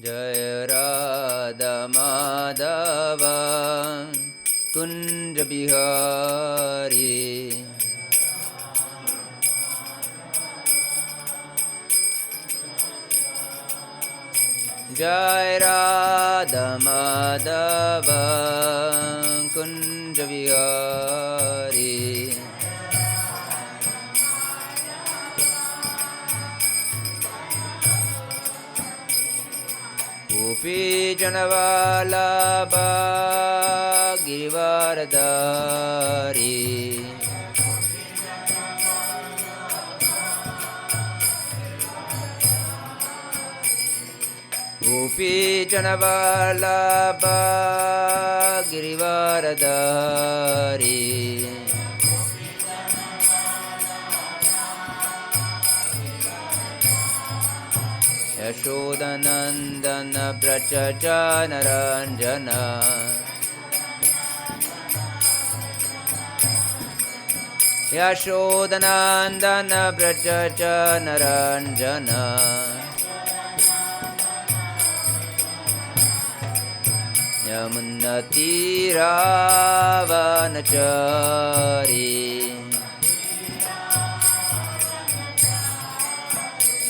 Jaya Radha Madhava Kunja Bihari Jai Radha Madhava Kunja Bihari Gopi Janavallabha Girivaradhari Gopi Janavallabha Girivaradhari Yashodanandana Brajajanaranjana Yashodanandana Brajajanaranjana Yamunatiravanachari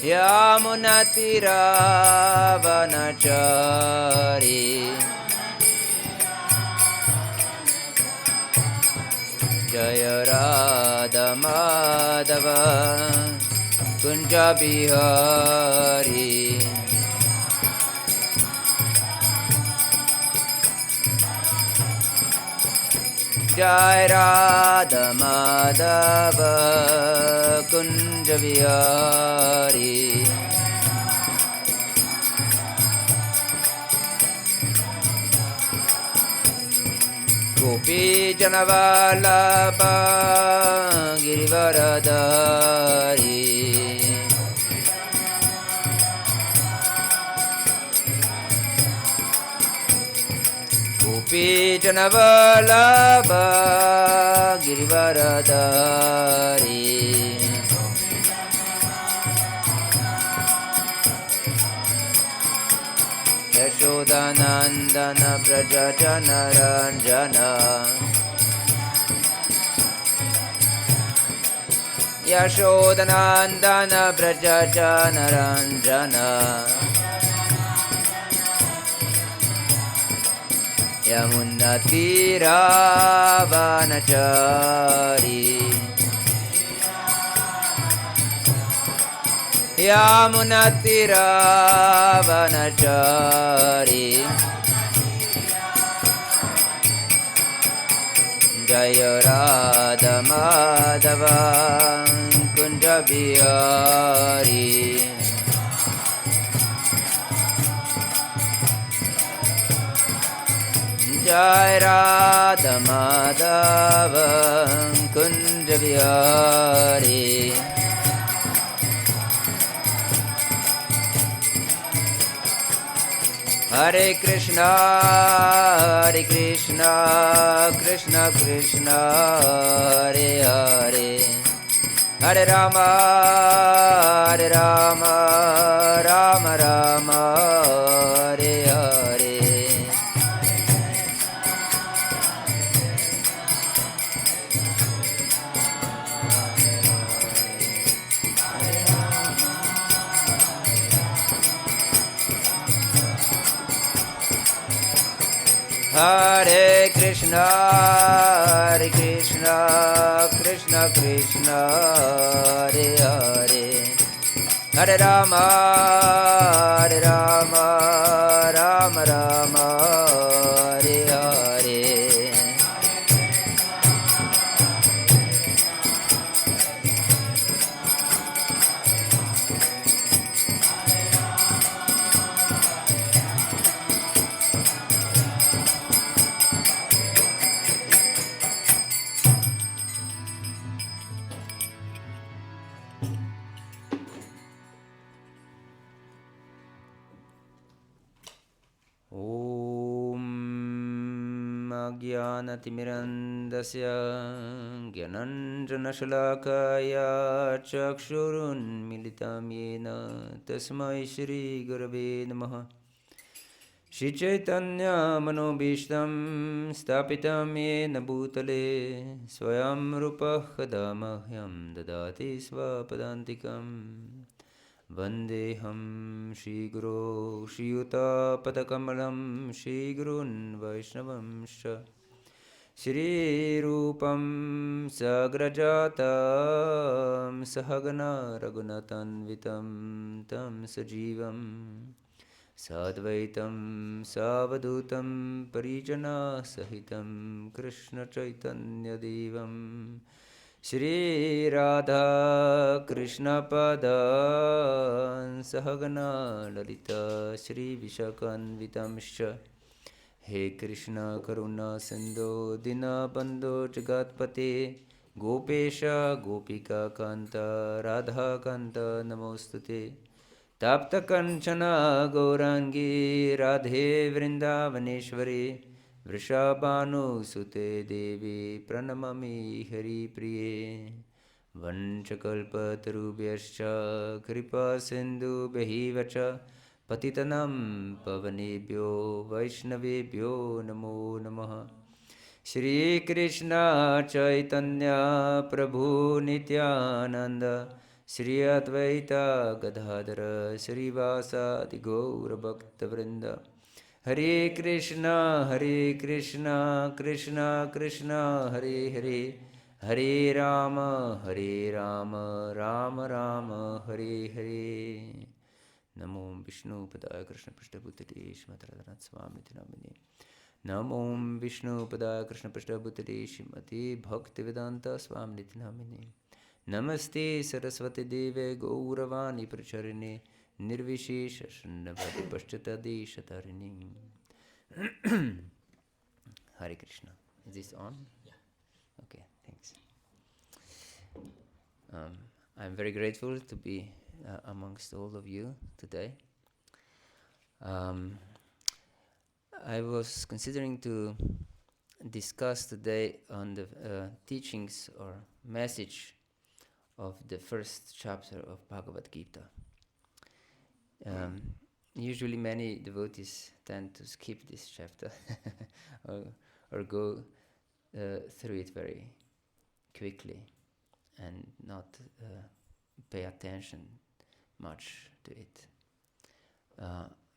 Yamunatiravanachari Jaya Radha Madhava Kunja Bihari Jai Radha Madhava Kunja Bihari Gopi Janavallabha Girivaradhari Gopi Janavallabha Girivaradhari Yashodanandana Brajajanaranjana Yashodanandana Brajajanaranjana Yamunatiravanachari Yamunatiravanachari Jaya Radha Madhava Kunja Bihari Jai Radha Madhava Kunja Bihari Hare Krishna Krishna Krishna Hare Hare Hare Rama Rama Rama Hare Hare Hare Krishna Krishna Krishna Hare Hare Hare Rama Rama Rama Hare Hare Jnanatimirandasya Gyananjanashalakaya Chakshurunmilitam yena Tasmai Shri Gurave Namaha Shri Chaitanya Manobishtam Stapitam Yena Bhutale Swayam Rupa Kadamahyam Dadati Svapadantikam Vandeham Shri Guru Shri Yuta Padakamalam Shri Gurun Vaishnavam Sha Shri Rupam Sagrajatam Sahagana Raghunatan Tam Sajivam Sadvaitam Savadutam Parijana Sahitam Krishna Chaitanya Devam Shri Radha Krishna Padan Sahagana Lalita Shri Vishakanvitamsha He Krishna Karuna Sindhu Dinabandhu Jagatpate Gopesha Gopika Kanta Radha Kanta Namostute Tapta Kanchana Gaurangi Radhe Vrindavaneshwari Vrishabhanu Sute Devi Pranamami Hari Priye Vanchakalpa Tarubhyascha Kripa Sindhu Behivacha Patitanam Pavanebhyo Vaishnavebhyo Namo Namaha Shri Krishna Chaitanya Prabhu Nityananda Shri Advaita Gadadhara Shri Vasadi Gaura Bhakta Vrinda Hare Krishna Krishna Krishna Hare Hare Hare Rama Rama Rama Hare Hare Namo Vishnu Padaya Krishna Prishtabhutade Shrimati Radhanath Swami Namini Namo Vishnu Padaya Krishna Prishtabhutade Shrimati Bhaktivedanta Swami Namini Namaste Saraswati Deve Gauravani Pracharine Nirvishesha Shunnavati Paschatade Shatarini Hare Krishna. Is this on? Yeah. Okay, thanks. I'm very grateful to be amongst all of you today. I was considering to discuss today on the teachings or message of the first chapter of Bhagavad-gita. Usually many devotees tend to skip this chapter or go through it very quickly and not pay attention much to it.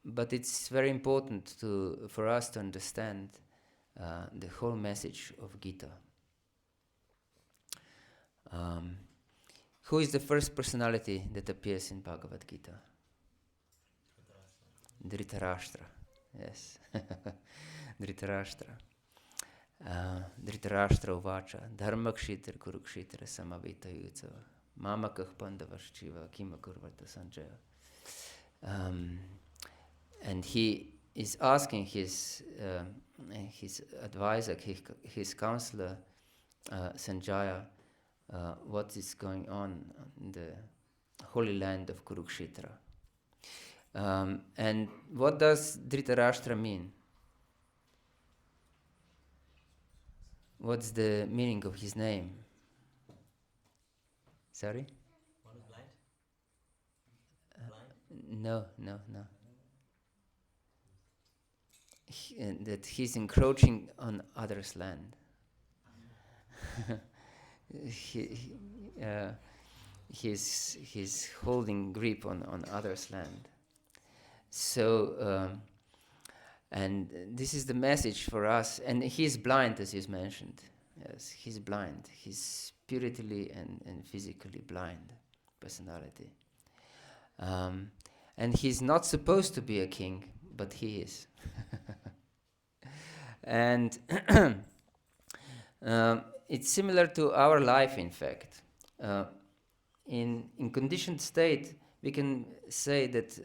But it's very important for us to understand the whole message of Gita. Who is the first personality that appears in Bhagavad-gita? Dhritarastra. Yes. Dhritarastra. Dhritarastra uvacha dharmakshitra kurukshitra samavita yutsava mamakah pandavaschiva kimakurvata sanjaya. And he is asking his advisor, his counselor, Sanjaya, what is going on in the holy land of Kurukshetra. And what does Dhritarashtra mean? What's the meaning of his name? Sorry? One is blind? No. That he's encroaching on others' land. He's holding grip on others' land. So, and this is the message for us. And he's blind, as he's mentioned. Yes, he's blind. He's spiritually and physically blind personality. And he's not supposed to be a king, but he is. And it's similar to our life, in fact. In conditioned state, we can say that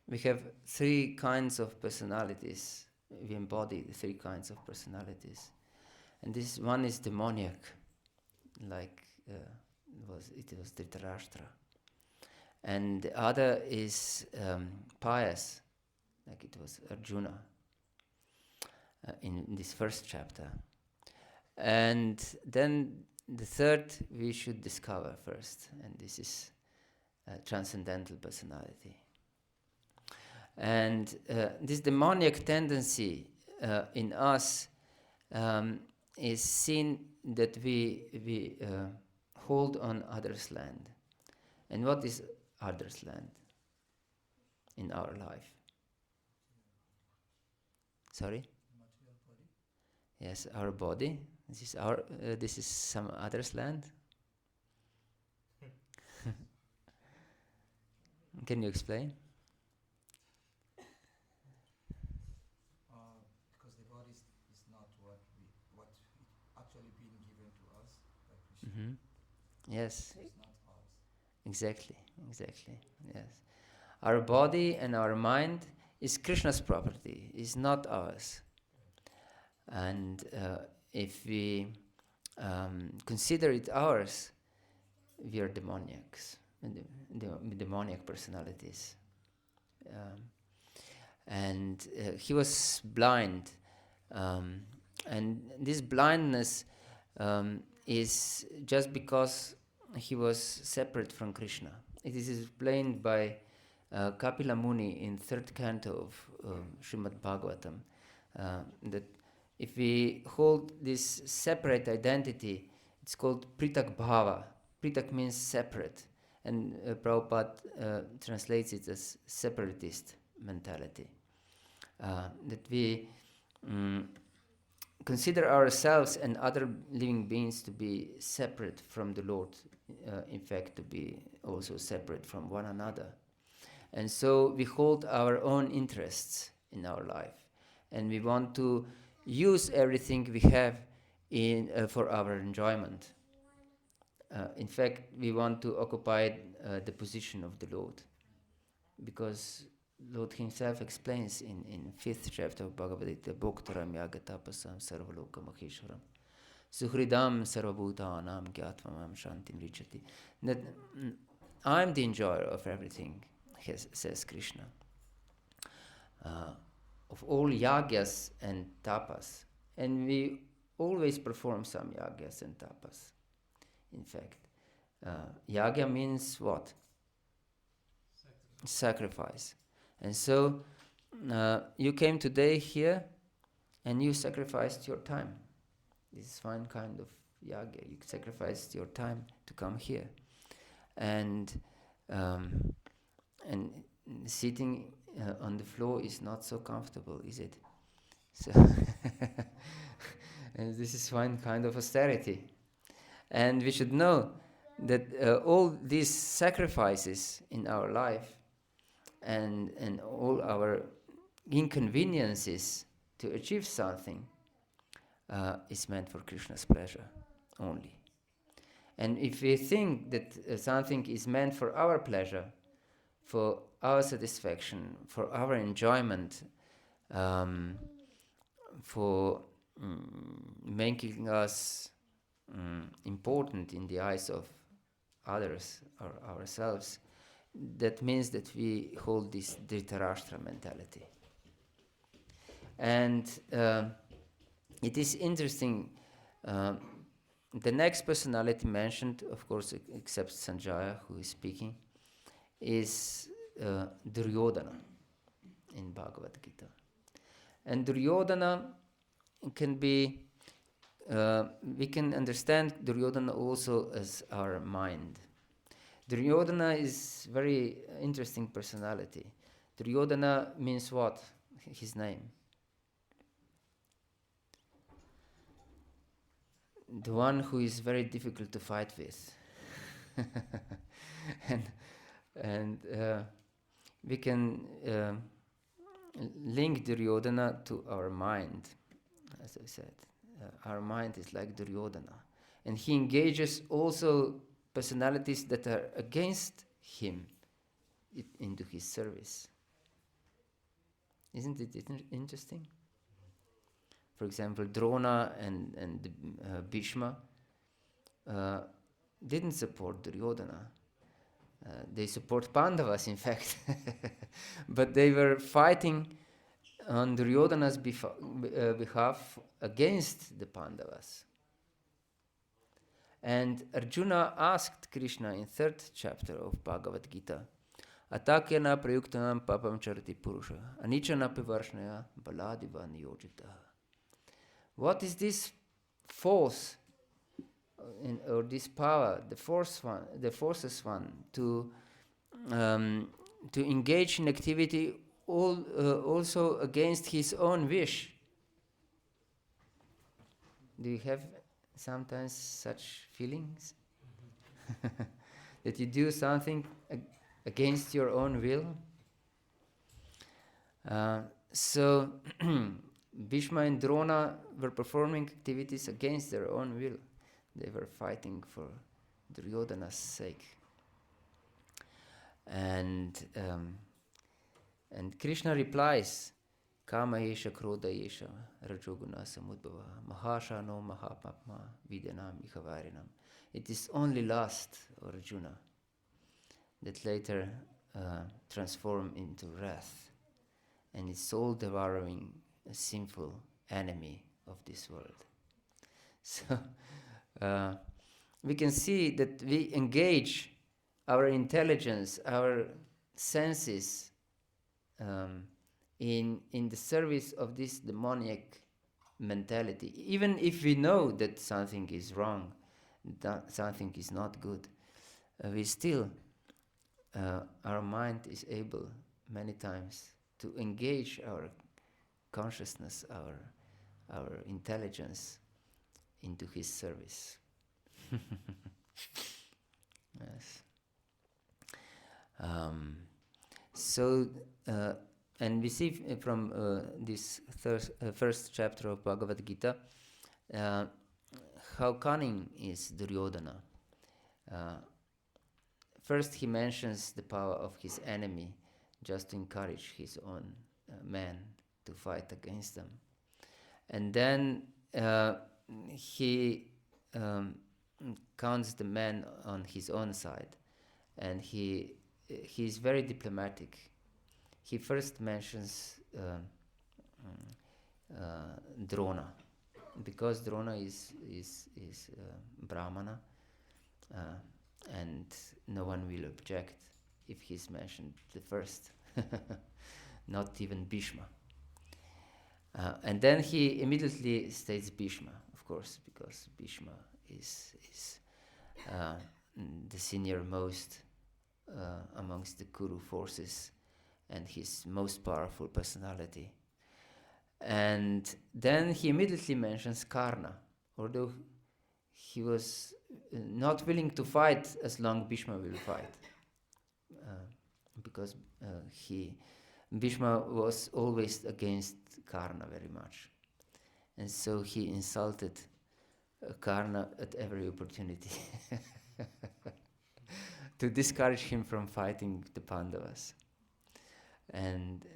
we have three kinds of personalities. We embody the three kinds of personalities. And this one is demoniac, like it was Dhritarashtra. And the other is pious, like it was Arjuna in this first chapter. And then the third we should discover first, and this is transcendental personality. And this demoniac tendency in us is seen that we hold on others' land. And what is others' land in our life? Sorry? Yes, our body. This is some others' land. Can you explain? Because the body is not what actually being given to us by Krishna. Mm-hmm. Yes. It's not ours. Exactly. Yes. Our body and our mind is Krishna's property, is not ours. And if we consider it ours, we are demoniacs, demoniac personalities. And he was blind, and this blindness is just because he was separate from Krishna. It is explained by Kapila Muni in third canto of Srimad Bhagavatam, that if we hold this separate identity, it's called Pritak Bhava. Pritak means separate, and Prabhupada translates it as separatist mentality. That we consider ourselves and other living beings to be separate from the Lord, in fact, to be also separate from one another. And so we hold our own interests in our life, and we want to use everything we have for our enjoyment. In fact, we want to occupy the position of the Lord, because Lord himself explains in 5th chapter of Bhagavad-gita, Bhoktaram yagatapasam sarvaloka maheshwaram suhridam sarvabhutanam gyatmamam shantim richati. That I'm the enjoyer of everything, says Krishna. Of all yagyas and tapas. And we always perform some yagyas and tapas. In fact, yagya means what? Sacrifice. And so you came today here and you sacrificed your time. This is one kind of yagya. You sacrificed your time to come here. And sitting on the floor is not so comfortable, is it? So and this is one kind of austerity. And we should know that all these sacrifices in our life and all our inconveniences to achieve something is meant for Krishna's pleasure only. And if we think that something is meant for our pleasure, for our satisfaction, for our enjoyment, for making us important in the eyes of others or ourselves, that means that we hold this Dhritarastra mentality. And it is interesting, the next personality mentioned, of course, except Sanjaya, who is speaking, is Duryodhana in Bhagavad-gita. And Duryodhana can be, we can understand Duryodhana also as our mind. Duryodhana is very interesting personality. Duryodhana means what? His name. The one who is very difficult to fight with. and we can link Duryodhana to our mind, as I said. Our mind is like Duryodhana. And he engages also personalities that are against him into his service. Isn't it interesting? For example, Drona and Bhishma didn't support Duryodhana. They support Pandavas, in fact. But they were fighting on Duryodhana's behalf against the Pandavas. And Arjuna asked Krishna in 3rd chapter of Bhagavad-gita, Atakyana prayuktanam papam charati purusha. Anichana pivarshnaya baladiva niyojita. What is this force or this power, the forces one to engage in activity also against his own wish? Do you have sometimes such feelings? That you do something against your own will? So Bhishma and Drona were performing activities against their own will. They were fighting for Duryodhana's sake. And Krishna replies, Kama yesha krodha yesha rajoguna samudbhava mahashano mahapapma vidyanam ikavarinam. It is only lust, Arjuna, that later transform into wrath, and it's soul-devouring, sinful enemy of this world. So we can see that we engage our intelligence, our senses in the service of this demoniac mentality, even if we know that something is wrong, that something is not good. We still, our mind is able many times to engage our consciousness, our intelligence into his service. Yes. And we see from this first chapter of Bhagavad-gita how cunning is Duryodhana. First he mentions the power of his enemy just to encourage his own men to fight against them. And then he counts the men on his own side, and he is very diplomatic. He first mentions Drona, because Drona is Brahmana, and no one will object if he's mentioned the first, not even Bhishma. And then he immediately states Bhishma, of course, because Bhishma is the senior most amongst the Kuru forces and his most powerful personality. And then he immediately mentions Karna, although he was not willing to fight as long Bhishma will fight, because Bhishma was always against Karna very much, and so he insulted Karna at every opportunity to discourage him from fighting the Pandavas. And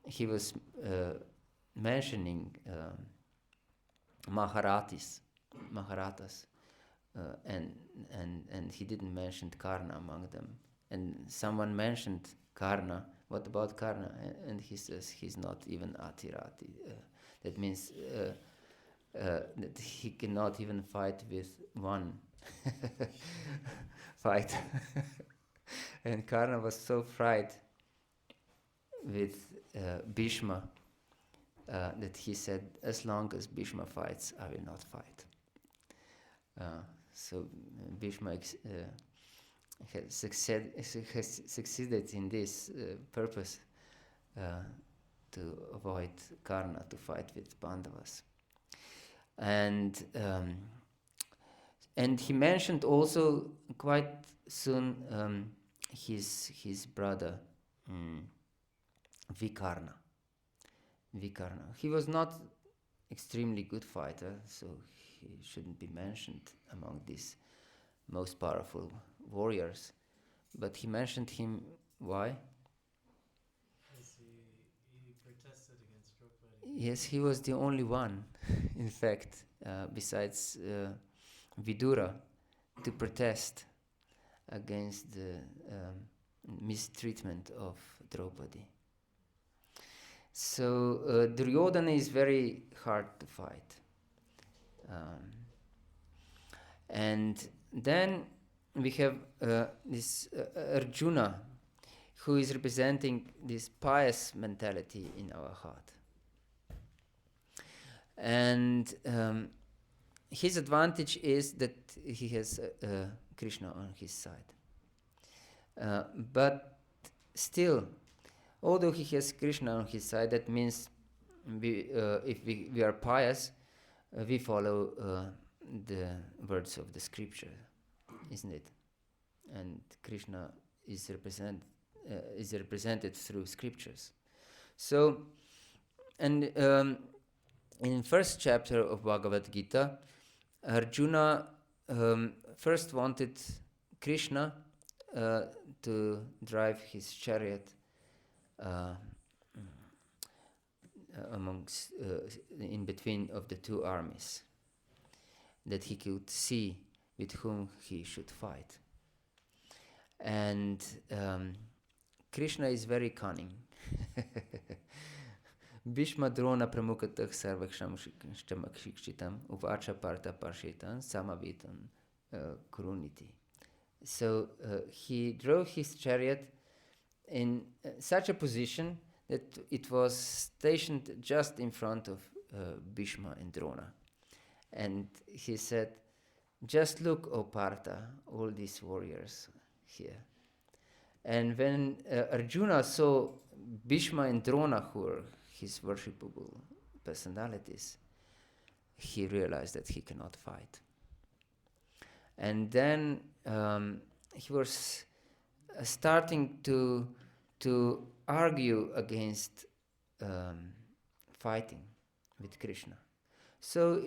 he was mentioning Maharathas, and he didn't mention Karna among them. And someone mentioned Karna. What about Karna? And he says he's not even Atirati. That means that he cannot even fight with one fight. And Karna was so frightened with Bhishma that he said, as long as Bhishma fights, I will not fight. So Bhishma has succeeded in this purpose to avoid Karna to fight with Pandavas. And he mentioned also quite soon his brother Vikarna. He was not extremely good fighter, so he shouldn't be mentioned among these most powerful warriors. But he mentioned him. Why? Yes, he protested against Draupadi. Yes, he was the only one, in fact, besides Vidura, to protest against the mistreatment of Draupadi. So Duryodhana is very hard to fight. And then we have this Arjuna, who is representing this pious mentality in our heart. And his advantage is that he has Krishna on his side. But still, although he has Krishna on his side, that means if we are pious, we follow the words of the scripture, isn't it? And Krishna is represented through scriptures. So, and in first chapter of Bhagavad-gita, Arjuna first wanted Krishna to drive his chariot amongst in between of the two armies, that he could see with whom he should fight. And Krishna is very cunning. Bhishma Drona Pramukatah Sarvaksham Shikshitam Uvacha Partha Parshetan Samavitam Kuruniti. So he drove his chariot in such a position that it was stationed just in front of Bhishma and Drona. And he said, "Just look, O Partha, all these warriors here." And when Arjuna saw Bhishma and Drona, who were his worshipable personalities, he realized that he cannot fight. And then he was starting to argue against fighting with Krishna. So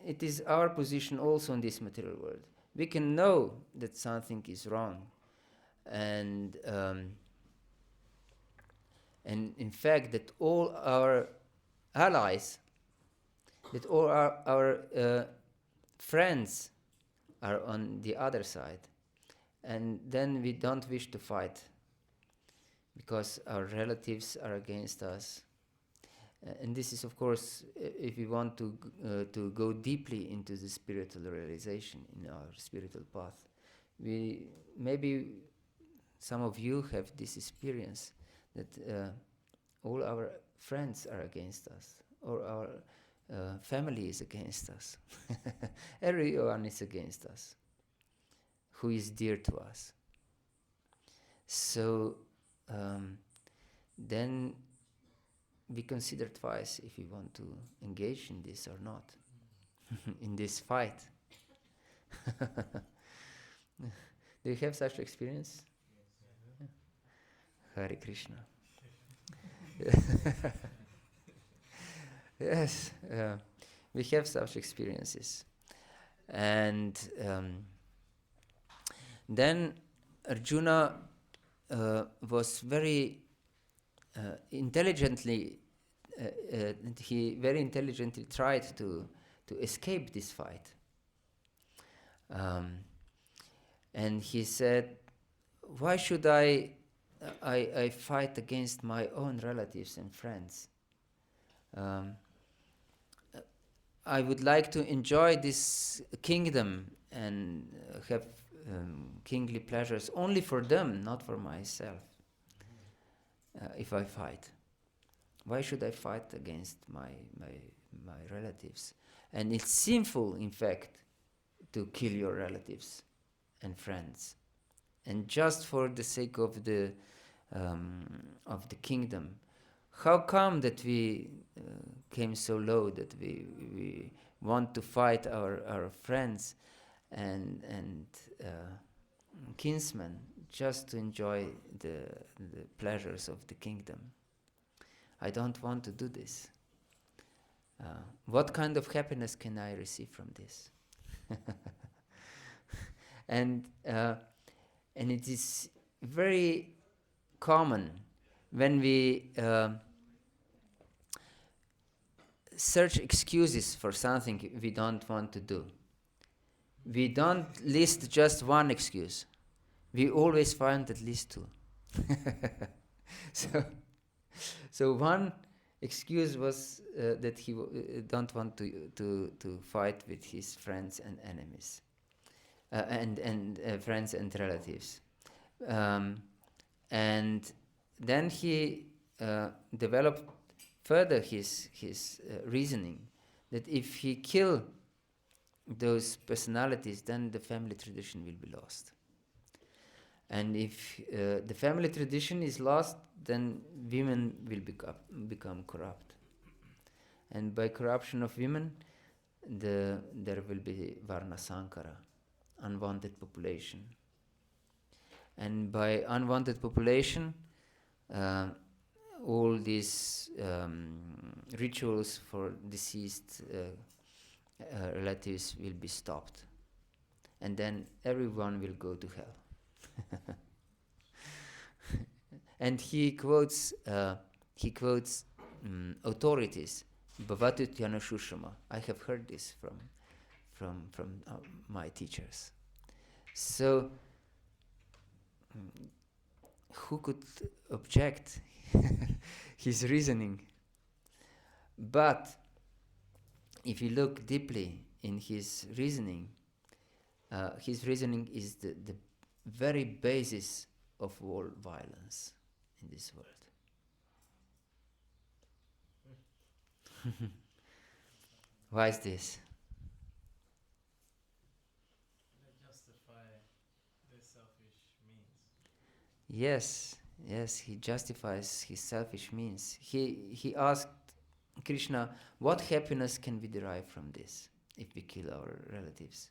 it is our position also in this material world. We can know that something is wrong, and in fact that all our allies, that all our friends are on the other side, and then we don't wish to fight because our relatives are against us. And this is, of course, if we want to go deeply into the spiritual realization in our spiritual path. Maybe some of you have this experience that all our friends are against us, or our family is against us. Everyone is against us, who is dear to us. So then we consider twice if we want to engage in this or not, in this fight. Do you have such experience? Yes. Hare Krishna. Yes, we have such experiences. And then Arjuna was very intelligently, he very intelligently tried to escape this fight. And he said, "Why should I fight against my own relatives and friends? I would like to enjoy this kingdom and have kingly pleasures only for them, not for myself. If I fight, why should I fight against my relatives? And it's sinful, in fact, to kill your relatives and friends, and just for the sake of the kingdom. How come that we came so low that we want to fight our friends and kinsmen just to enjoy the pleasures of the kingdom? I don't want to do this. What kind of happiness can I receive from this?" And it is very common when we search excuses for something we don't want to do. We don't list just one excuse. We always find at least two. So one excuse was that he don't want to fight with his friends and enemies, and friends and relatives. And then he developed further his reasoning that if he kill those personalities, then the family tradition will be lost. And if the family tradition is lost, then women will become corrupt. And by corruption of women, there will be Varna Sankara, unwanted population. And by unwanted population, all these rituals for deceased relatives will be stopped. And then everyone will go to hell. And he quotes authorities. Bhagavad-gita Shushama. I have heard this from my teachers. So, who could object his reasoning? But if you look deeply in his reasoning is the very basis of all violence in this world. Why is this? They justify their selfish means. Yes, he justifies his selfish means. He asked Krishna, what happiness can we derive from this if we kill our relatives?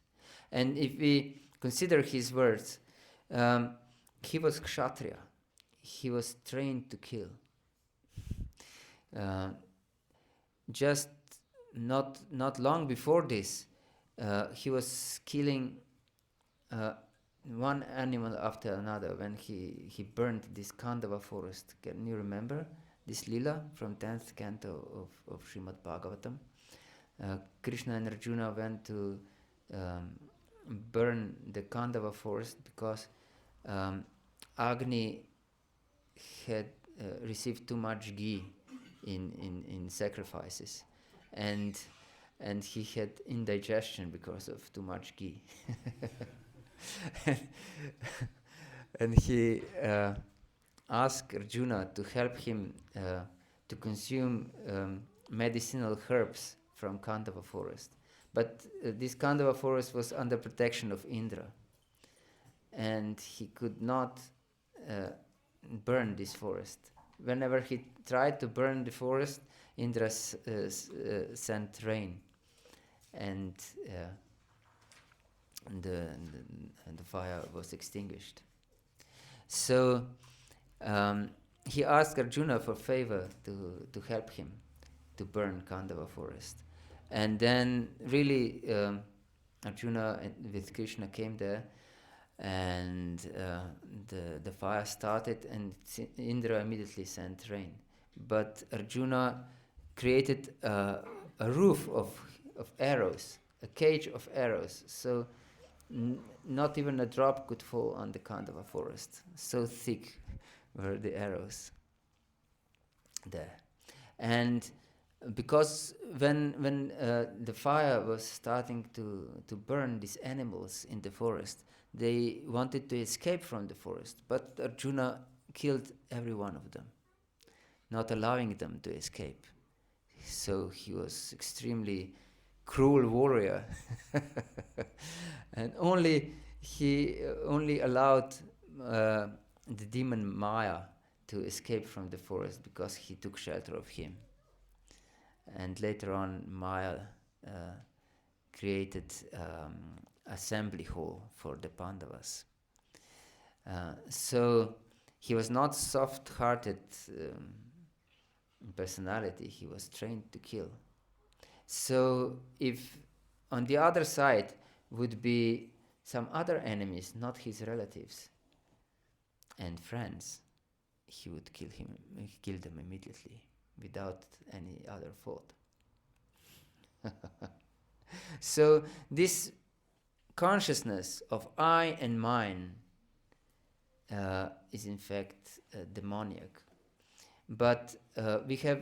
And if we consider his words, he was kshatriya. He was trained to kill. Just not long before this, he was killing one animal after another when he burned this Kandava forest. Can you remember this lila from 10th canto of Srimad Bhagavatam? Krishna and Arjuna went to burn the Kandava forest because Agni had received too much ghee in sacrifices, and he had indigestion because of too much ghee. And he asked Arjuna to help him to consume medicinal herbs from Kandava forest. But this Kandava forest was under protection of Indra, and he could not burn this forest. Whenever he tried to burn the forest, Indra sent rain, and the fire was extinguished. So he asked Arjuna for favor to help him to burn Kandava forest. And then really Arjuna with Krishna came there, and the fire started, and Indra immediately sent rain. But Arjuna created a roof of arrows, a cage of arrows, so not even a drop could fall on the Kandava forest. So thick were the arrows there. And because when the fire was starting to burn these animals in the forest, they wanted to escape from the forest, but Arjuna killed every one of them, not allowing them to escape. So he was extremely cruel warrior. And he only allowed the demon Maya to escape from the forest because he took shelter of him. And later on, Maya created assembly hall for the Pandavas. So he was not soft-hearted personality. He was trained to kill. So if on the other side would be some other enemies, not his relatives and friends, he would kill them immediately without any other thought. So this consciousness of I and mine is in fact demoniac. But we have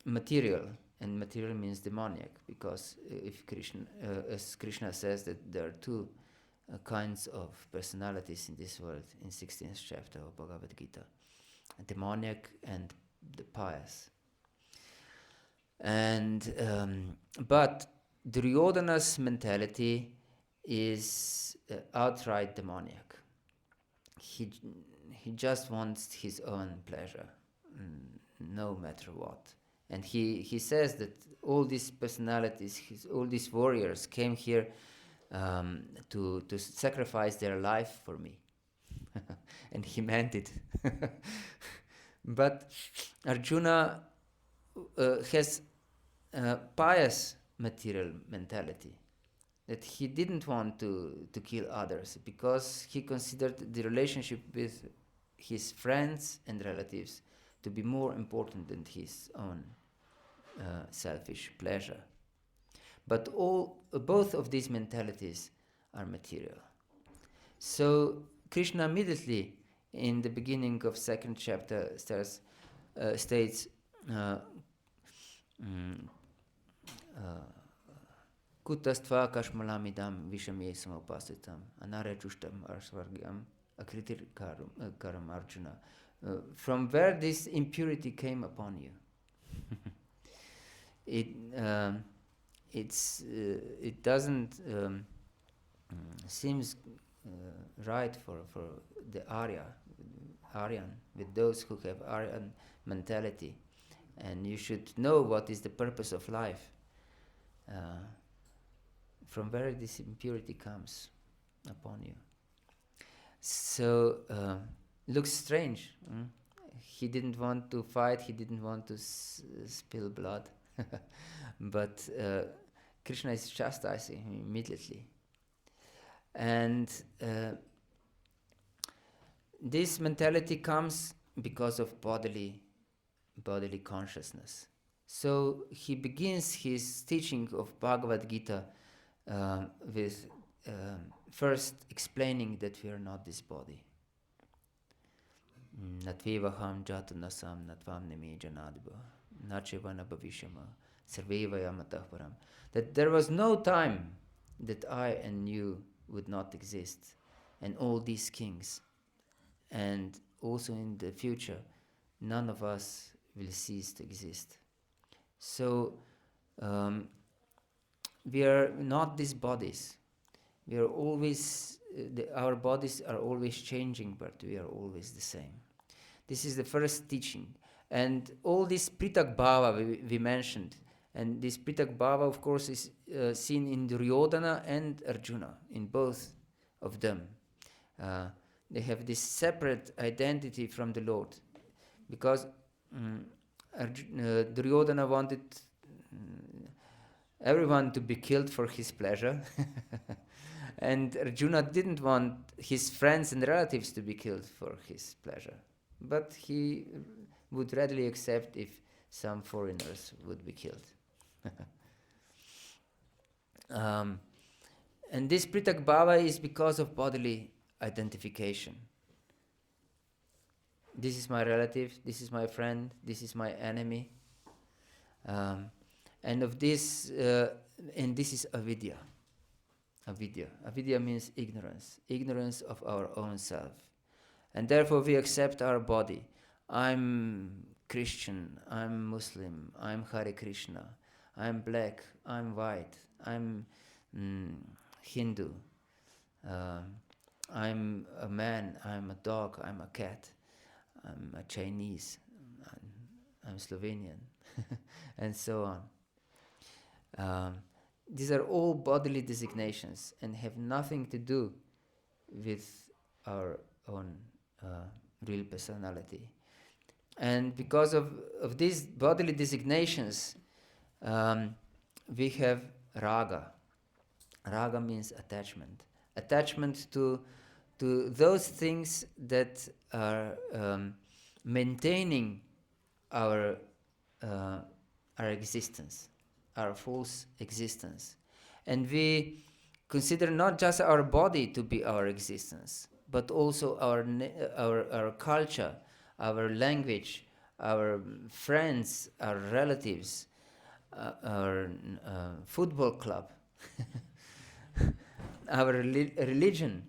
material, and material means demoniac, because if Krishna, as Krishna says that there are two kinds of personalities in this world in 16th chapter of Bhagavad-gita, demoniac and the pious. And but Duryodhana's mentality is outright demoniac. He just wants his own pleasure, no matter what. And he says that all these personalities, all these warriors came here to sacrifice their life for me. And he meant it. But Arjuna has a pious material mentality, that he didn't want to kill others because he considered the relationship with his friends and relatives to be more important than his own selfish pleasure. But both of these mentalities are material. So Krishna immediately in the beginning of second chapter states Kutastva kashmalamidam vishamye samopasitam anarejushtam arsvargyam akritir karam Arjuna. From where this impurity came upon you? It doesn't seems right for the Aryan, with those who have Aryan mentality, and you should know what is the purpose of life. From where this impurity comes upon you. So looks strange. He didn't want to fight. He didn't want to spill blood, but Krishna is chastising him immediately. And this mentality comes because of bodily consciousness. So he begins his teaching of Bhagavad-gita with first explaining that we are not this body. Natvevaham jatanasam natvam neme janadva nachevana bhavishama sarvevayam param. That there was no time that I and you would not exist, and all these kings, and also in the future none of us will cease to exist. So we are not these bodies. We are always, our bodies are always changing, but we are always the same. This is the first teaching. And all this Pritak Bhava we mentioned, and this Pritak Bhava, of course, is seen in Duryodhana and Arjuna, in both of them. They have this separate identity from the Lord, because Duryodhana wanted everyone to be killed for his pleasure, and Arjuna didn't want his friends and relatives to be killed for his pleasure, but he would readily accept if some foreigners would be killed. And this Pritak Bhava is because of bodily identification. This is my relative, this is my friend, this is my enemy. And of this, and this is avidya. Avidya means ignorance of our own self. And therefore we accept our body. I'm Christian, I'm Muslim, I'm Hare Krishna, I'm black, I'm white, I'm Hindu, I'm a man, I'm a dog, I'm a cat, I'm a Chinese, I'm Slovenian, and so on. These are all bodily designations and have nothing to do with our own real personality. And because of these bodily designations, we have raga. Raga means attachment. Attachment to those things that are maintaining our existence, our false existence. And we consider not just our body to be our existence, but also our culture, our language, our friends, our relatives, our football club. our religion,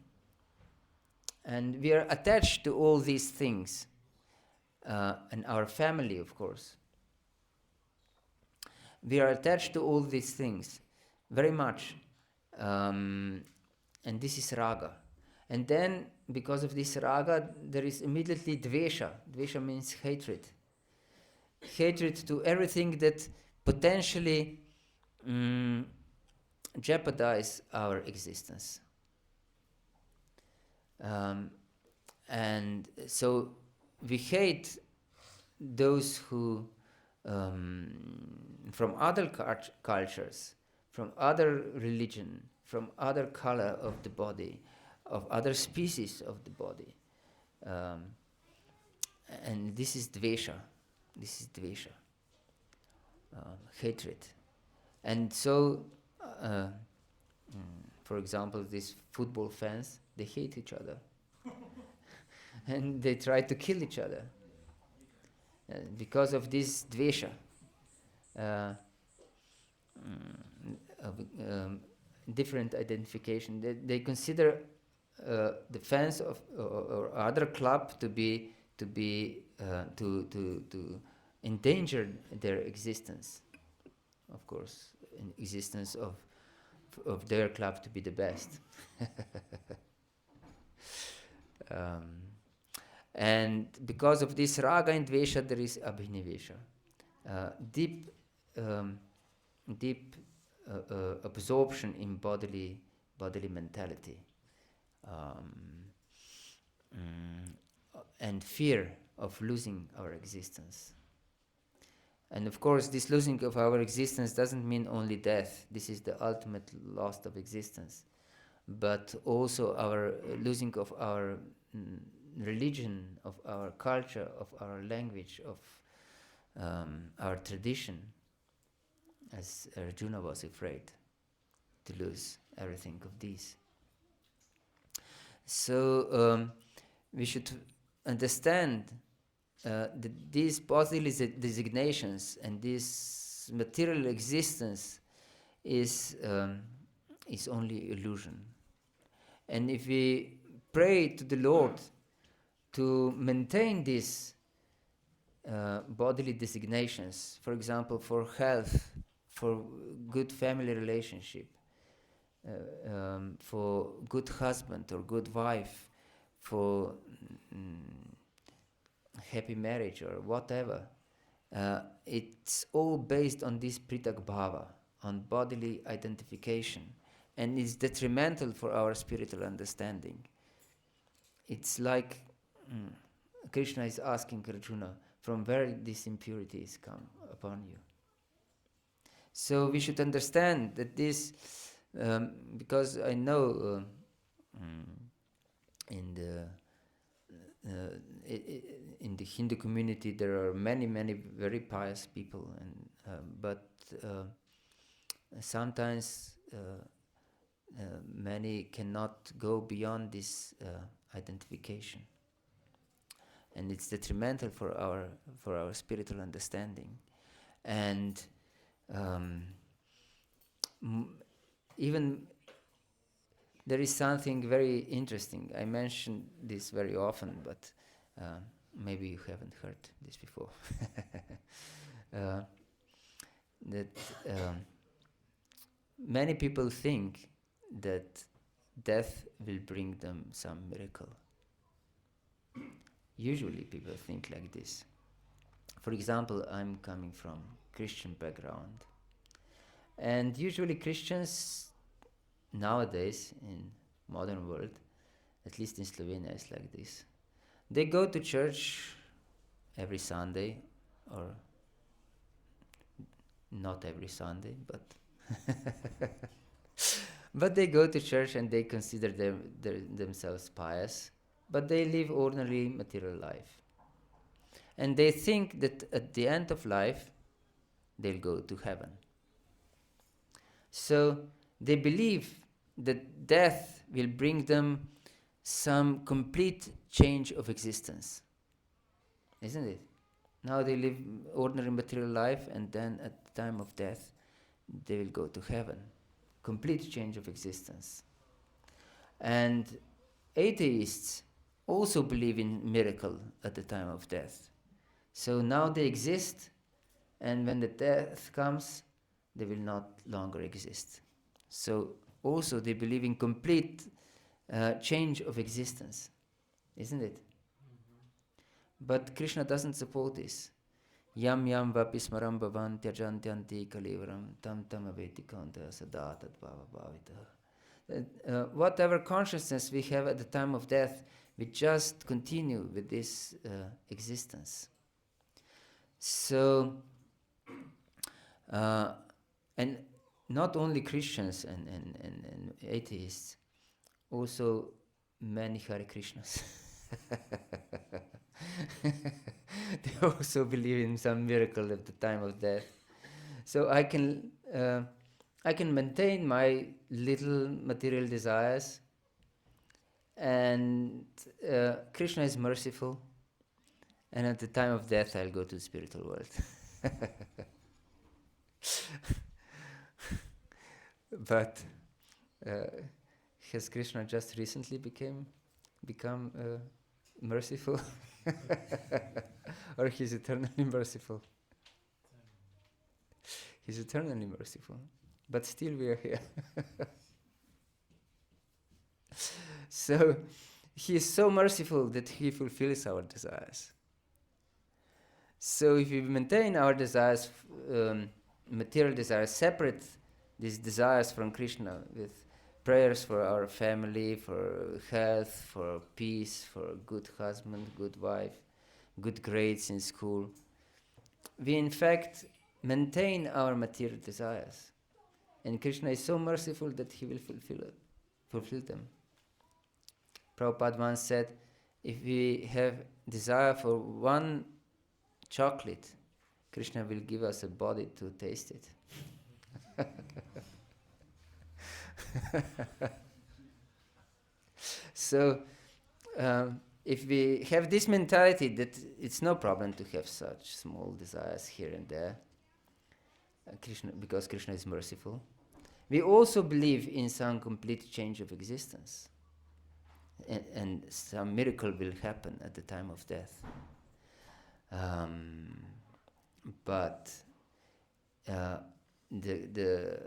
and we are attached to all these things, and our family, of course. We are attached to all these things very much, and this is raga. And then, because of this raga, there is immediately dvesha. Dvesha means hatred. Hatred to everything that potentially jeopardize our existence. And so we hate those who, from other cultures, from other religion, from other color of the body, of other species of the body. And this is dvesha. This is dvesha. Hatred. And so, for example, these football fans, they hate each other. And they try to kill each other. Because of this dvesha. Different identification. They consider the fans of or other club to endanger their existence. Of course, an existence of their club to be the best. And because of this raga and dvesha, there is abhinivesha, deep absorption in bodily mentality, and fear of losing our existence. And of course, this losing of our existence doesn't mean only death. This is the ultimate loss of existence, but also our losing of our religion, of our culture, of our language, of our tradition, as Arjuna was afraid to lose everything of these. So we should understand that these bodily designations and this material existence is only illusion. And if we pray to the Lord to maintain these bodily designations, for example, for health, for good family relationship, for good husband or good wife, for happy marriage or whatever, it's all based on this pritak bhava, on bodily identification, and it's detrimental for our spiritual understanding. It's like Krishna is asking Arjuna, from where these impurities come upon you. So we should understand that this, because I know in the Hindu community there are many very pious people, and but sometimes many cannot go beyond this identification, and it's detrimental for our spiritual understanding. And even there is something very interesting. I mention this very often, but maybe you haven't heard this before. That many people think that death will bring them some miracle. Usually people think like this. For example, I'm coming from Christian background, and usually Christians nowadays in modern world, at least in Slovenia, is like this. They go to church every Sunday, or not every Sunday, but but they go to church and they consider themselves pious, but they live ordinary material life. And they think that at the end of life, they'll go to heaven. So they believe that death will bring them some complete change of existence. Isn't it? Now they live ordinary material life, and then at the time of death, they will go to heaven. Complete change of existence. And atheists also believe in miracle at the time of death. So now they exist, and when the death comes, they will not longer exist. So also they believe in complete change of existence, isn't it? But Krishna doesn't support this. Yam yam vapismaram bhavan tyajantyanti kalivaram tam tam aveti kanta sada tad bhava bhavita. Whatever consciousness we have at the time of death, we just continue with this existence. So, and not only Christians and atheists, also many Hare Krishnas. They also believe in some miracle at the time of death. So I can maintain my little material desires, and Krishna is merciful, and at the time of death I'll go to the spiritual world. But has Krishna just recently become merciful? Or he's eternally merciful? He's eternally merciful, but still we are here. So he is so merciful that he fulfills our desires. So if we maintain our desires, material desires, separate these desires from Krishna with prayers for our family, for health, for peace, for a good husband, good wife, good grades in school, we in fact maintain our material desires. And Krishna is so merciful that he will fulfill them. Prabhupada once said, if we have desire for one chocolate, Krishna will give us a body to taste it. So, if we have this mentality that it's no problem to have such small desires here and there, because Krishna is merciful, we also believe in some complete change of existence, and some miracle will happen at the time of death. But the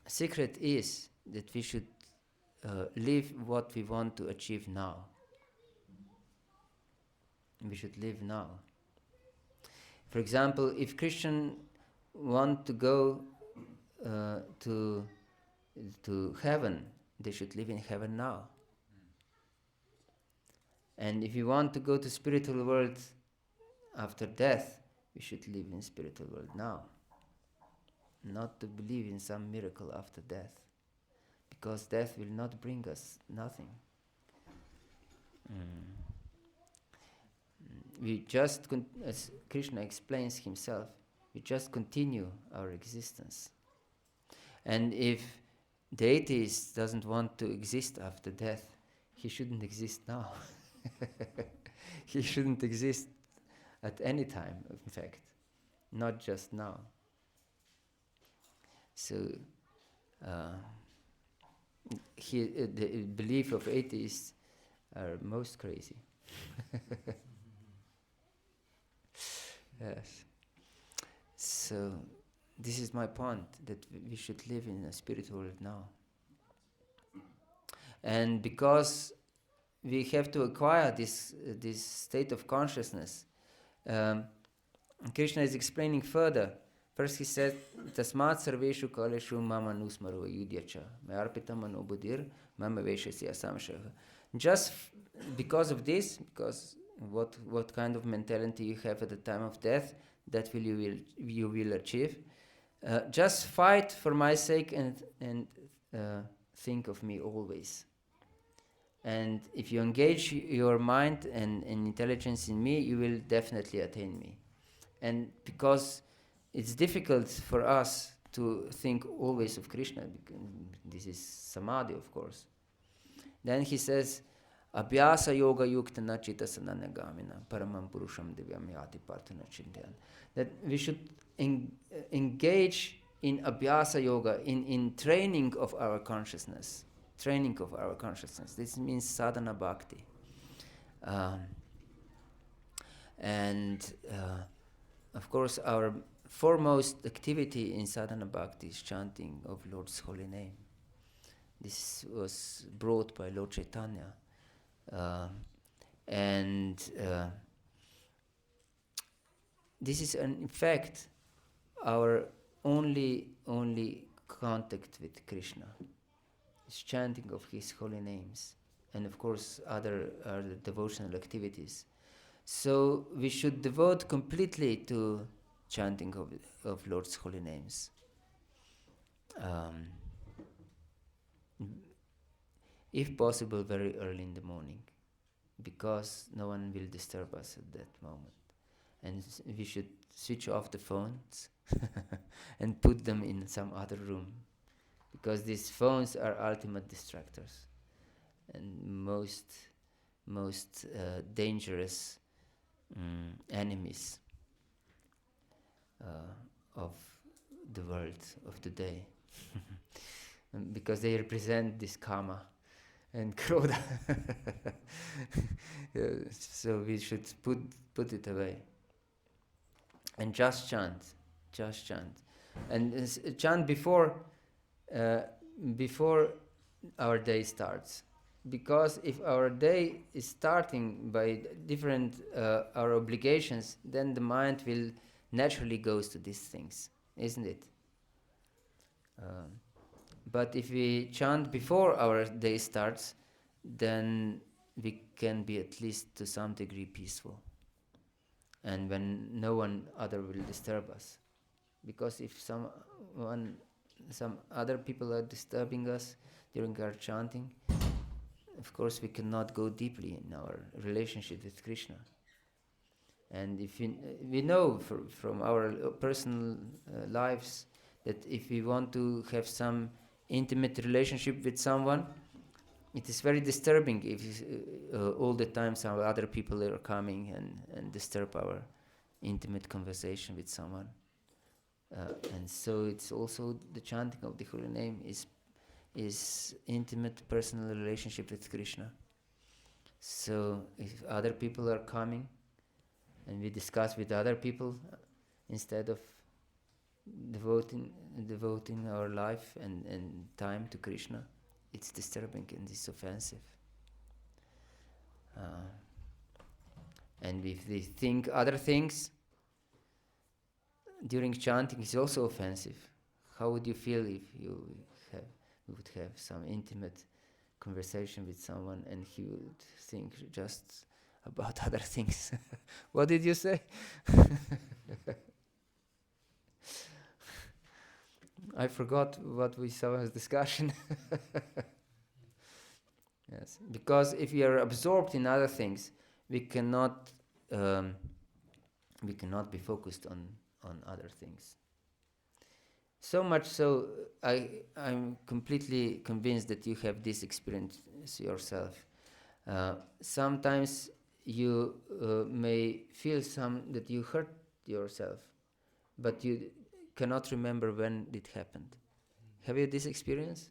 secret is that we should live what we want to achieve now. We should live now. For example, if Christians want to go to heaven, they should live in heaven now. And if you want to go to spiritual world after death, we should live in spiritual world now. Not to believe in some miracle after death, because death will not bring us nothing. We just, as Krishna explains himself, we just continue our existence. And if the atheist doesn't want to exist after death, he shouldn't exist now. He shouldn't exist at any time, in fact, not just now. So, the belief of atheists are most crazy. Yes. So, this is my point, that we should live in a spiritual world now. And because we have to acquire this state of consciousness, Krishna is explaining further. First he said, Tasmat sarveshu kaleshu mama nusmaro yudhyacha mayarpita mano buddhir mama veshasya samshaha. Just because of this, because what kind of mentality you have at the time of death, that you will achieve. Just fight for my sake and think of me always. And if you engage your mind and intelligence in me, you will definitely attain me. And because it's difficult for us to think always of Krishna, because this is samadhi, of course. Then he says, Abhyasa yoga yukta nachita sananagamina paramam purusham divyam yati partana chintayan. That we should engage in abhyasa yoga, in training of our consciousness. training of our consciousness. This means sadhana bhakti. And of course, our foremost activity in sadhana bhakti is chanting of Lord's holy name. This was brought by Lord Chaitanya. And this is, in fact, our only contact with Krishna. It's chanting of his holy names. And of course, other devotional activities. So we should devote completely to chanting of Lord's holy names. If possible, very early in the morning, because no one will disturb us at that moment. And we should switch off the phones and put them in some other room, because these phones are ultimate distractors and most dangerous enemies of the world of today, because they represent this karma and krodha. So we should put it away and just chant, and chant before our day starts. Because if our day is starting by different our obligations, then the mind will naturally goes to these things, isn't it? But if we chant before our day starts, then we can be at least to some degree peaceful. And when no one other will disturb us. Because if some other people are disturbing us during our chanting, of course we cannot go deeply in our relationship with Krishna. And if we know from our personal lives that if we want to have some intimate relationship with someone, it is very disturbing if all the time some other people are coming and disturb our intimate conversation with someone. And so it's also the chanting of the holy name is intimate personal relationship with Krishna. So if other people are coming and we discuss with other people instead of devoting our life and time to Krishna, it's disturbing and it's offensive. And if they think other things during chanting, it's also offensive. How would you feel if you would have some intimate conversation with someone and he would think just about other things? What did you say? I forgot what we saw as discussion. Yes, because if we are absorbed in other things, we cannot be focused on other things. So much so, I'm completely convinced that you have this experience yourself. Sometimes you may feel that you hurt yourself, but you cannot remember when it happened. Have you this experience?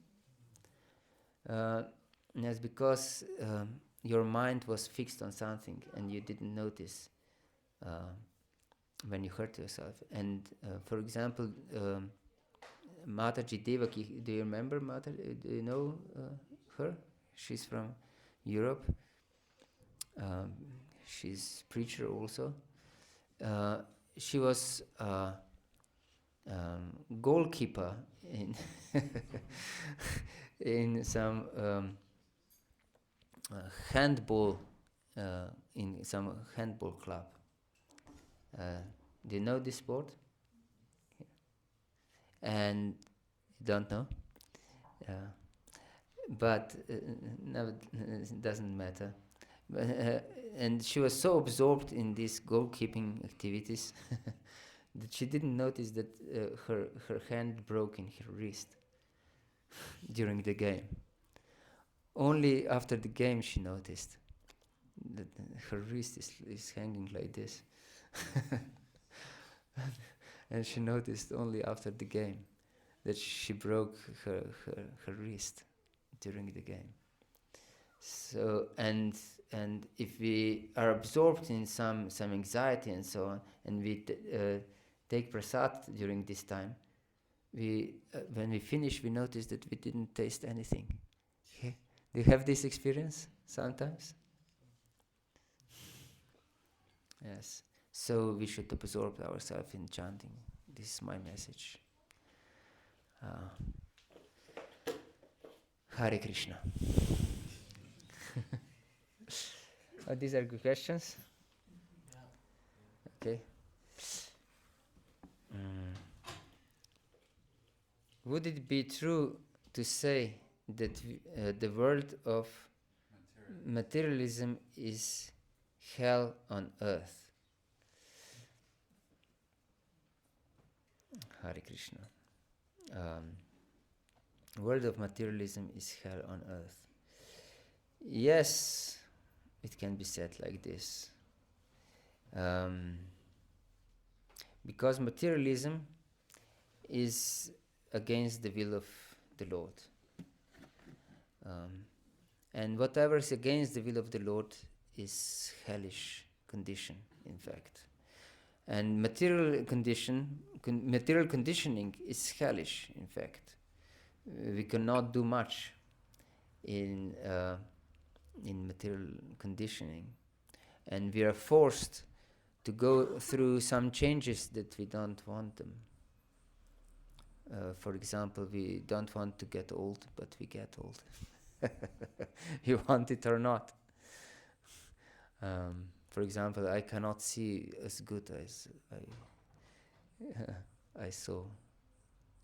Yes, because your mind was fixed on something and you didn't notice when you hurt yourself. And for example, Mataji Devaki, do you remember Mataji? Do you know her? She's from Europe. She's preacher also. She was goalkeeper in in some handball in some handball club. Do you know this sport? And you don't know? But no, it doesn't matter. And she was so absorbed in these goalkeeping activities that she didn't notice that her hand broke in her wrist during the game. Only after the game she noticed that her wrist is hanging like this. And she noticed only after the game that she broke her wrist during the game. So and if we are absorbed in some anxiety and so on, and we take prasad during this time, we when we finish, we notice that we didn't taste anything. Okay? Do you have this experience sometimes? Yes. So we should absorb ourselves in chanting. This is my message. Hare Krishna. These are good questions. Okay. Would it be true to say that the world of materialism is hell on earth? Hare Krishna. World of materialism is hell on earth. Yes, it can be said like this. Because materialism is against the will of the Lord. And whatever is against the will of the Lord is hellish condition, in fact. And material conditioning is hellish, in fact. We cannot do much in material conditioning, and we are forced to go through some changes that we don't want them. For example, we don't want to get old, but we get old. You want it or not. For example, I cannot see as good as I saw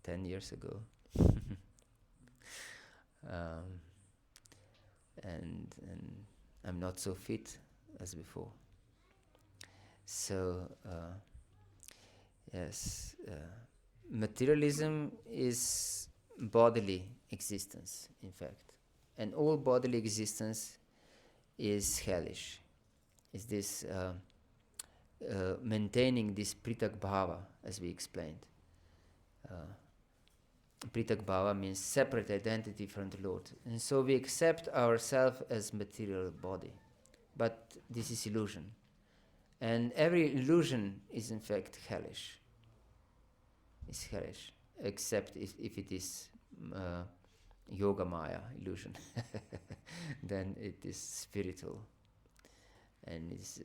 10 years ago. And I'm not so fit as before. So yes, materialism is bodily existence, in fact, and all bodily existence is hellish. Is this maintaining this pritak bhava, as we explained. Pritak bhava means separate identity from the Lord. And so we accept ourselves as material body. But this is illusion. And every illusion is in fact hellish. It's hellish. Except if it is yoga maya illusion. Then it is spiritual. And is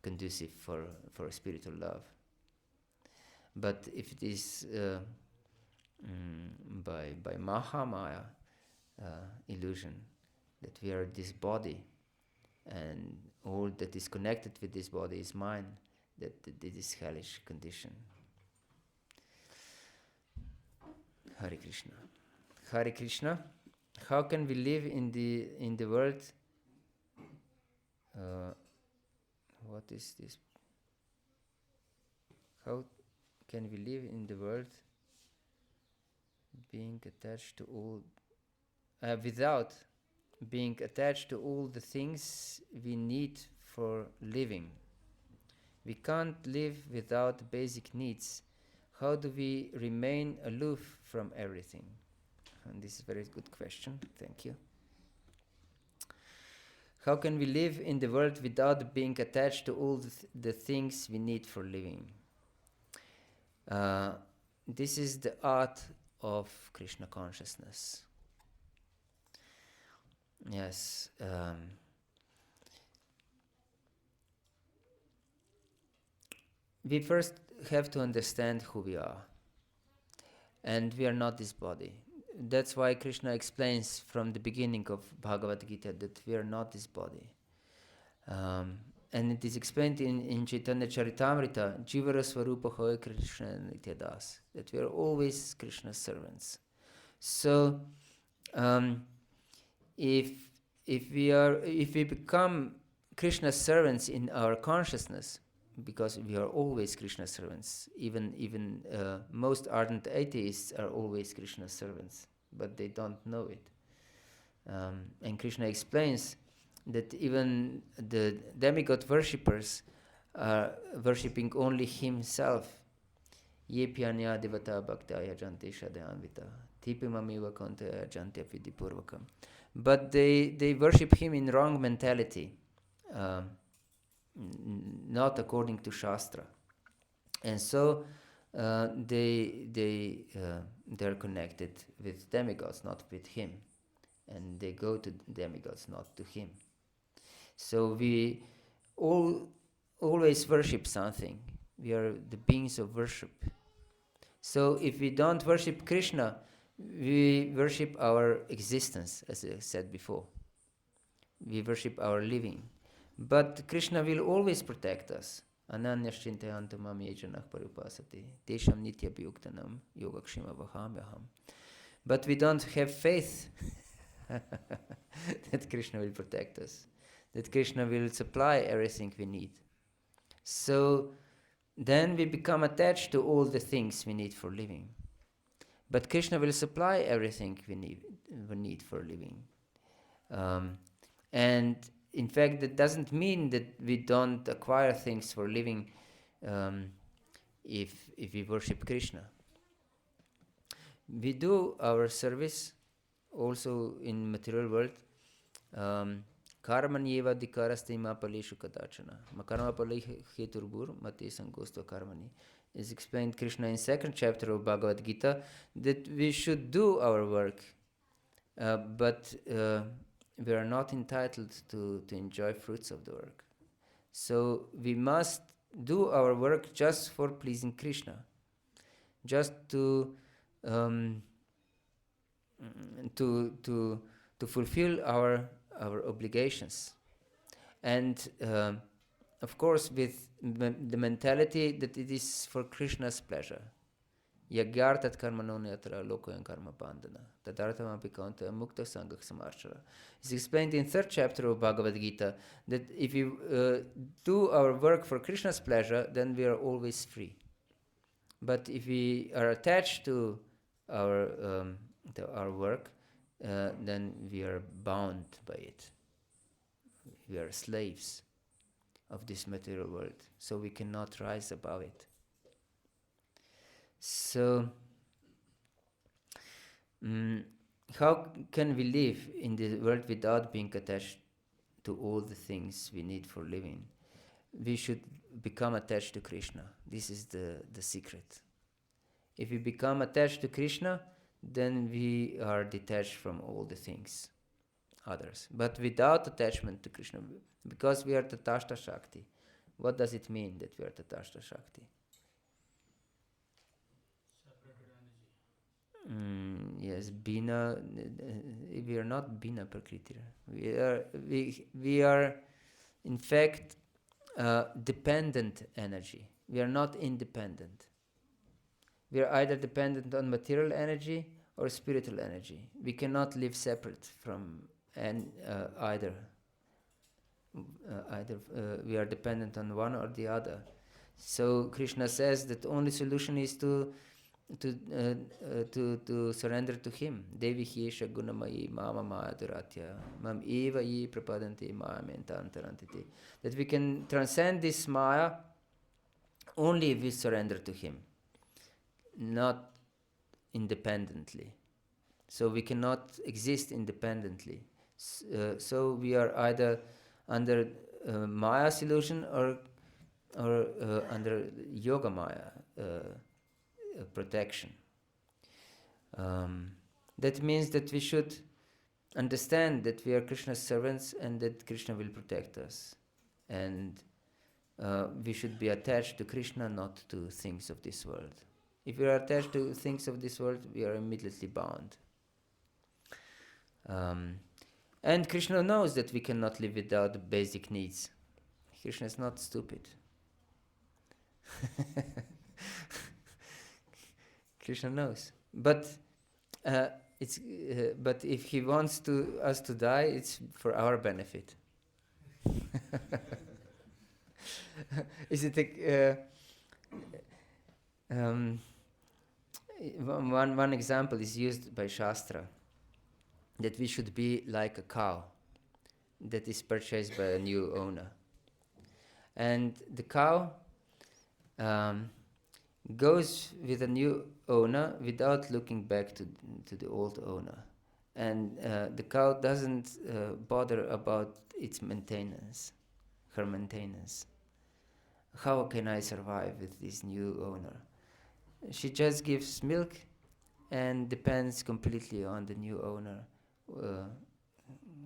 conducive for spiritual love. But if it is by Mahamaya illusion, that we are this body, and all that is connected with this body is mine, that this is hellish condition. Hare Krishna. Hare Krishna. How can we live in the world? What is this? How can we live in the world being attached to all, without being attached to all the things we need for living? We can't live without basic needs. How do we remain aloof from everything? And this is a very good question. Thank you. How can we live in the world without being attached to all the things we need for living? This is the art of Krishna consciousness. Yes. We first have to understand who we are. And we are not this body. That's why Krishna explains from the beginning of Bhagavad-gita that we are not this body. And it is explained in Chaitanya Charitamrita, Jivara Swarupa Hoy Krishna Nityadas, that we are always Krishna's servants. So, if we become Krishna's servants in our consciousness, because we are always Krishna's servants, even most ardent atheists are always Krishna's servants, but they don't know it. And Krishna explains that even the demigod worshippers are worshipping only himself. Ye pyanya devata bhaktaya jante shadayanvita Tipimamiva konta jantya vidipurvakam. But they worship him in wrong mentality, not according to Shastra. And so they're connected with demigods, not with him. And they go to demigods, not to him. So we always worship something. We are the beings of worship. So if we don't worship Krishna, we worship our existence, as I said before. We worship our living. But Krishna will always protect us. Ananyashchintayantam mam yejanah parupasati tesham nitya bhyuktanam yogakshima vahamyaham. But we don't have faith that Krishna will protect us, that Krishna will supply everything we need. So then we become attached to all the things we need for living. But Krishna will supply everything we need for living. And in fact, that doesn't mean that we don't acquire things for living if we worship Krishna. We do our service also in material world. Karmanyeva dikarasti ma paleshu kadachana. Makarma paleh heturbur mate sangosto karmani. Is explained Krishna in second chapter of Bhagavad-gita that we should do our work, but we are not entitled to enjoy fruits of the work. So we must do our work just for pleasing Krishna, just to fulfill our obligations, and of course with the mentality that it is for Krishna's pleasure. Yagyartat karmano netra lokoyan karma bandhana tadartham apikanta mukta sangha samarchara. It's explained in third chapter of Bhagavad-gita that if we do our work for Krishna's pleasure, then we are always free. But if we are attached to our work, then we are bound by it. We are slaves of this material world, so we cannot rise above it. So, how can we live in the world without being attached to all the things we need for living? We should become attached to Krishna. This is the secret. If we become attached to Krishna, then we are detached from all the things, others. But without attachment to Krishna, because we are Tatashta Shakti. What does it mean that we are Tatashta Shakti? Yes, Bina. We are not Bina Prakriti. We are, in fact, dependent energy. We are not independent. We are either dependent on material energy or spiritual energy. We cannot live separate from either. We are dependent on one or the other. So Krishna says that the only solution is to surrender to him. Devi hiesha gunamayi mama maya duratya mam eva yi prapadanti maya mentantarantiti. That we can transcend this maya only if we surrender to him, not independently. So we cannot exist independently. So we are either under Maya illusion or under Yoga Maya protection. That means that we should understand that we are Krishna's servants and that Krishna will protect us. And we should be attached to Krishna, not to things of this world. If we are attached to things of this world, we are immediately bound. And Krishna knows that we cannot live without the basic needs. Krishna is not stupid. Krishna knows. But but if he wants us to die, it's for our benefit. Is it one example is used by Shastra, that we should be like a cow that is purchased by a new owner. And the cow goes with a new owner without looking back to the old owner. And the cow doesn't bother about its maintenance, her maintenance. How can I survive with this new owner? She just gives milk and depends completely on the new owner.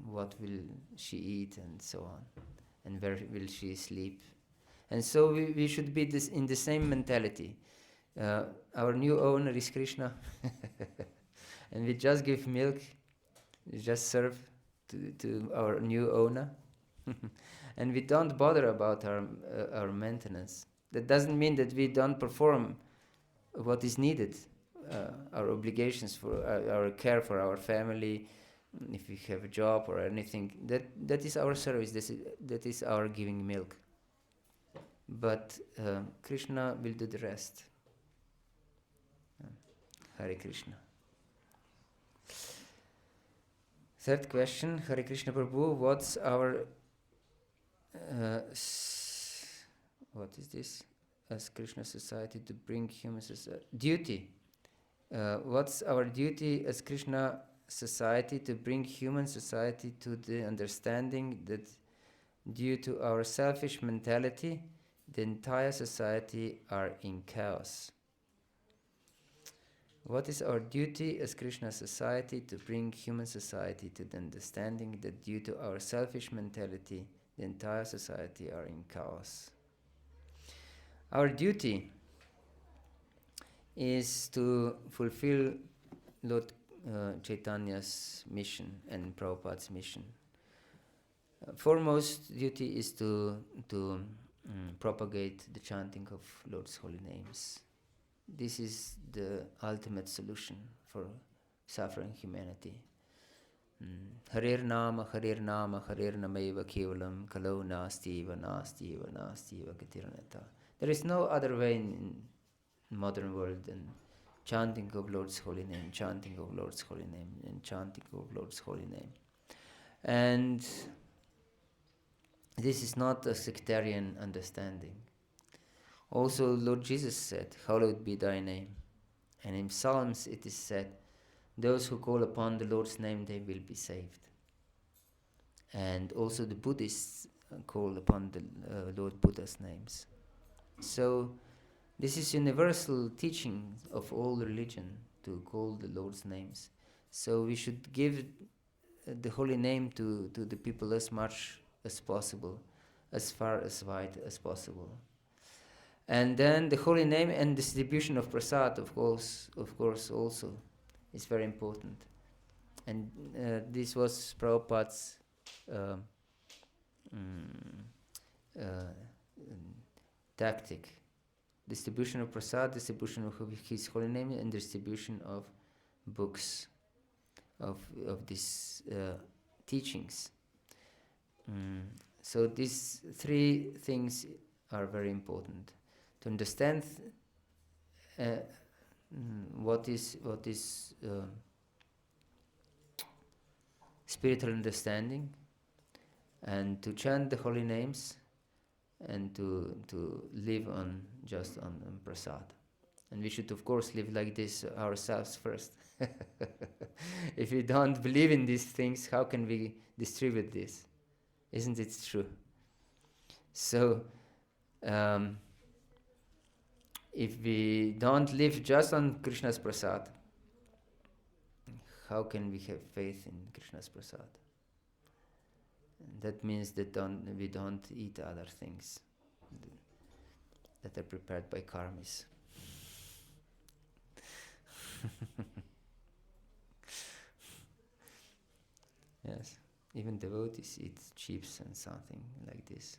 What will she eat and so on, and where will she sleep? And so we should be in the same mentality. Our new owner is Krishna, and we just give milk, we just serve to our new owner, and we don't bother about our maintenance. That doesn't mean that we don't perform what is needed, our obligations for our care for our family, if we have a job or anything. That is our service. That is our giving milk. But Krishna will do the rest. Hare Krishna. Third question, Hare Krishna Prabhu, what's our what is this? As Krishna society to bring human society duty. What's our duty as Krishna society to bring human society to the understanding that due to our selfish mentality, the entire society are in chaos? What is our duty as Krishna society to bring human society to the understanding that due to our selfish mentality, the entire society are in chaos? Our duty is to fulfill Lord Chaitanya's mission and Prabhupada's mission. Foremost duty is to propagate the chanting of Lord's holy names. This is the ultimate solution for suffering humanity. Harir Nama, Harir Nama, Harir Namaiva Kevalam, Kalo Nastiva, Nastiva, Nastiva, Gatirnata. There is no other way in modern world than chanting of Lord's holy name, chanting of Lord's holy name, and chanting of Lord's holy name. And this is not a sectarian understanding. Also, Lord Jesus said, "Hallowed be thy name." And in Psalms it is said, those who call upon the Lord's name, they will be saved. And also the Buddhists call upon the Lord Buddha's names. So this is universal teaching of all religion, to call the Lord's names. So we should give the holy name to the people as much as possible, as far as wide as possible. And then the holy name and distribution of prasad, of course, also is very important. And this was Prabhupada's tactic. Distribution of prasad, distribution of his holy name, and distribution of books, of these teachings. So these three things are very important. To understand what is spiritual understanding, and to chant the holy names, and to live on prasad. And we should of course live like this ourselves first. If we don't believe in these things, how can we distribute this? Isn't it true? So if we don't live just on Krishna's prasad, how can we have faith in Krishna's prasad? That means that we don't eat other things that are prepared by karmis. Yes, even devotees eat chips and something like this.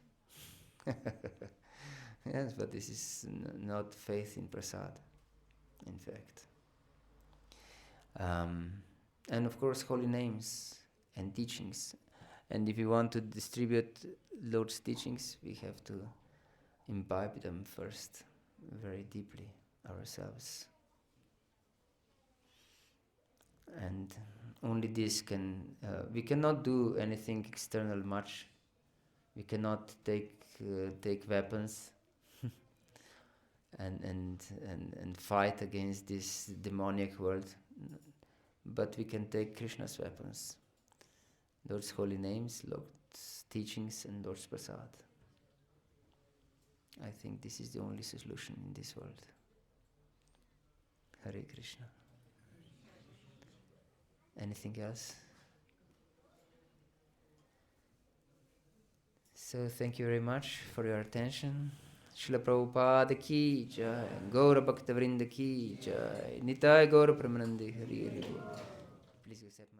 Yes, but this is not faith in prasad, in fact. And of course, holy names and teachings. And if we want to distribute Lord's teachings, we have to imbibe them first, very deeply, ourselves. And only this can, we cannot do anything external much. We cannot take weapons. and fight against this demoniac world, but we can take Krishna's weapons, Lord's holy names, Lord's teachings, and Lord's prasad. I think this is the only solution in this world. Hare Krishna. Anything else? So thank you very much for your attention. Srila Prabhupada ki jai, Gaura Bhakta Vrinda ki jai, Nitai Gaura Pramanandi Hari Hari Bol. Please accept